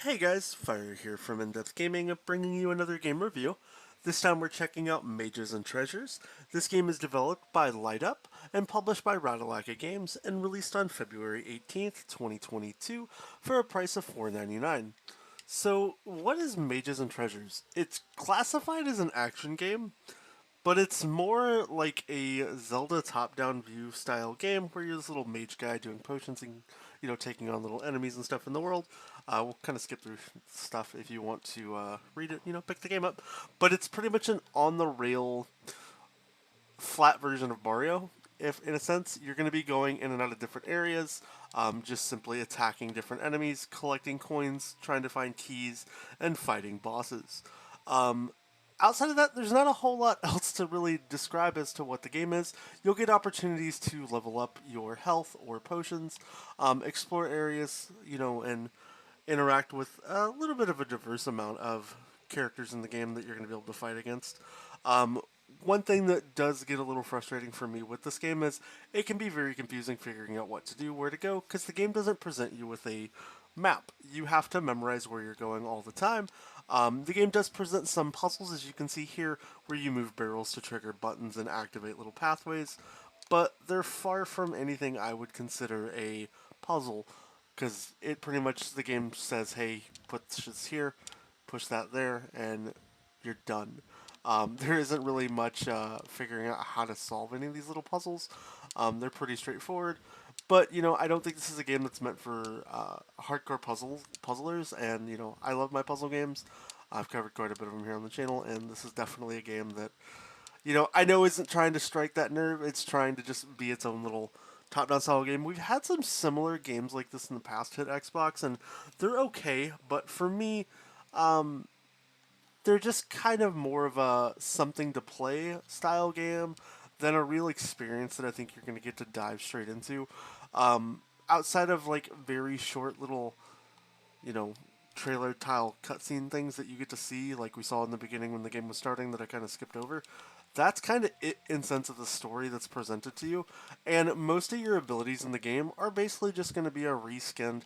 Hey guys, Fire here from InDepth Gaming, bringing you another game review. This time we're checking out Mages and Treasures. This game is developed by Light Up and published by Ratalaika Games and released on February 18th, 2022 for a price of $4.99. So, what is Mages and Treasures? It's classified as an action game, but it's more like a Zelda top-down view style game where you're this little mage guy doing potions and taking on little enemies and stuff in the world. We'll kind of skip through stuff if you want to read it. Pick the game up. But it's pretty much an on-the-rail flat version of Mario. If in a sense you're going to be going in and out of different areas, just simply attacking different enemies, collecting coins, trying to find keys, and fighting bosses. Outside of that, there's not a whole lot else to really describe as to what the game is. You'll get opportunities to level up your health or potions, explore areas, and interact with a little bit of a diverse amount of characters in the game that you're going to be able to fight against. Um, One thing that does get a little frustrating for me with this game is it can be very confusing figuring out what to do, where to go, because the game doesn't present you with a map. You have to memorize where you're going all the time. The game does present some puzzles, as you can see here, where you move barrels to trigger buttons and activate little pathways, but they're far from anything I would consider a puzzle, because it pretty much, the game says, hey, put this here, push that there, and you're done. There isn't really much figuring out how to solve any of these little puzzles. They're pretty straightforward, but I don't think this is a game that's meant for hardcore puzzlers. And I love my puzzle games. I've covered quite a bit of them here on the channel, and this is definitely a game that I know isn't trying to strike that nerve. It's trying to just be its own little top-down style game. We've had some similar games like this in the past hit Xbox, and they're okay. But for me, they're just kind of more of a something to play style game than a real experience that I think you're going to get to dive straight into. Outside of like very short little, you know, trailer tile cutscene things that you get to see, like we saw in the beginning when the game was starting, that I kind of skipped over. That's kind of it in sense of the story that's presented to you, and most of your abilities in the game are basically just going to be a reskinned,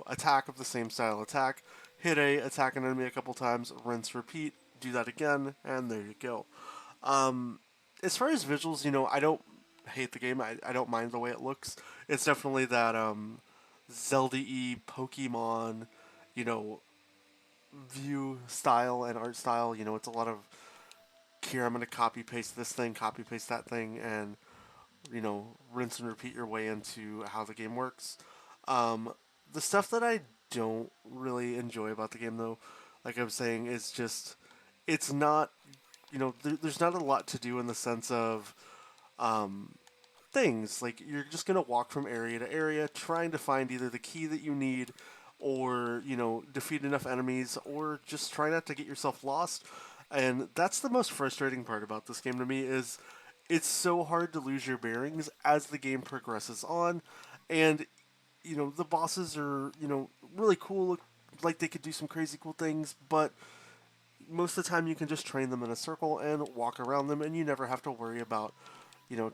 attack of the same style attack. Hit A, attack an enemy a couple times, rinse, repeat, do that again, and there you go. As far as visuals, I don't hate the game. I don't mind the way it looks. It's definitely that Zelda-y Pokemon, you know, view style and art style. It's a lot of here. I'm gonna copy paste this thing, copy paste that thing, and rinse and repeat your way into how the game works. The stuff that I don't really enjoy about the game, though, like I was saying, is just it's not. There's not a lot to do in the sense of things. Like you're just gonna walk from area to area, trying to find either the key that you need, or defeat enough enemies, or just try not to get yourself lost. And that's the most frustrating part about this game to me is it's so hard to lose your bearings as the game progresses on, and the bosses are really cool, look like they could do some crazy cool things, but most of the time you can just train them in a circle and walk around them, and you never have to worry about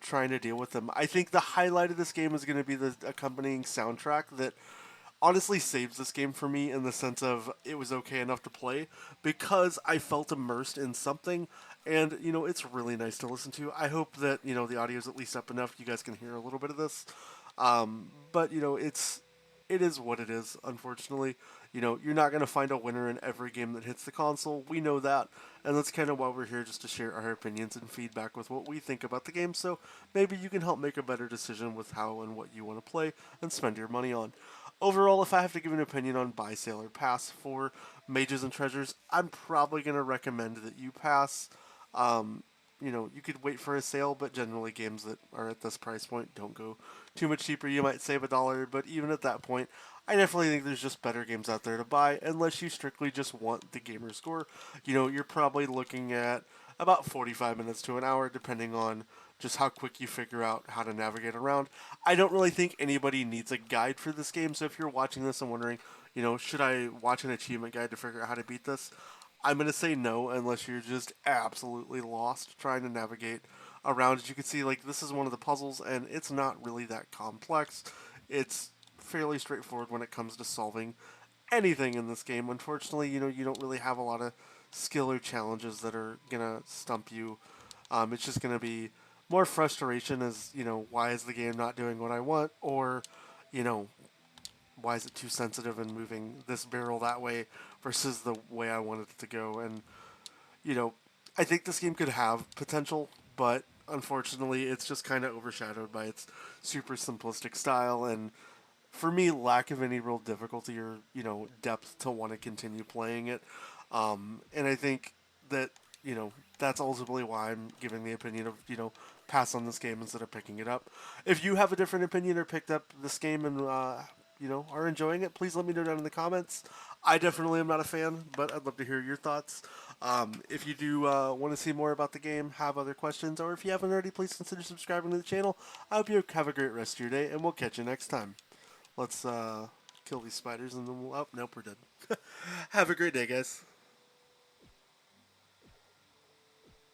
trying to deal with them. I think the highlight of this game is going to be the accompanying soundtrack that honestly saves this game for me in the sense of it was okay enough to play because I felt immersed in something, and it's really nice to listen to. I hope that the audio is at least up enough you guys can hear a little bit of this. But it is what it is, unfortunately. You're not going to find a winner in every game that hits the console. We know that. And that's kind of why we're here, just to share our opinions and feedback with what we think about the game. So maybe you can help make a better decision with how and what you want to play and spend your money on. Overall, if I have to give an opinion on buy, sale, or pass for Mages and Treasures, I'm probably going to recommend that you pass. You could wait for a sale, but generally games that are at this price point don't go too much cheaper. You might save $1, but even at that point, I definitely think there's just better games out there to buy, unless you strictly just want the gamer score. You're probably looking at about 45 minutes to an hour, depending on just how quick you figure out how to navigate around. I don't really think anybody needs a guide for this game, so if you're watching this and wondering, should I watch an achievement guide to figure out how to beat this? I'm going to say no, unless you're just absolutely lost trying to navigate around. As you can see, like, this is one of the puzzles, and it's not really that complex. It's fairly straightforward when it comes to solving anything in this game. Unfortunately, you don't really have a lot of skill or challenges that are gonna stump you. It's just gonna be more frustration as, why is the game not doing what I want, or, you know, why is it too sensitive and moving this barrel that way versus the way I wanted it to go. And, you know, I think this game could have potential, but unfortunately, it's just kind of overshadowed by its super simplistic style and, for me, lack of any real difficulty or, depth to want to continue playing it. And I think that, that's ultimately why I'm giving the opinion of, pass on this game instead of picking it up. If you have a different opinion or picked up this game and, are enjoying it, please let me know down in the comments. I definitely am not a fan, but I'd love to hear your thoughts. If you do want to see more about the game, have other questions, or if you haven't already, please consider subscribing to the channel. I hope you have a great rest of your day, and we'll catch you next time. Let's kill these spiders and then we'll... Oh, nope, we're dead. Have a great day, guys.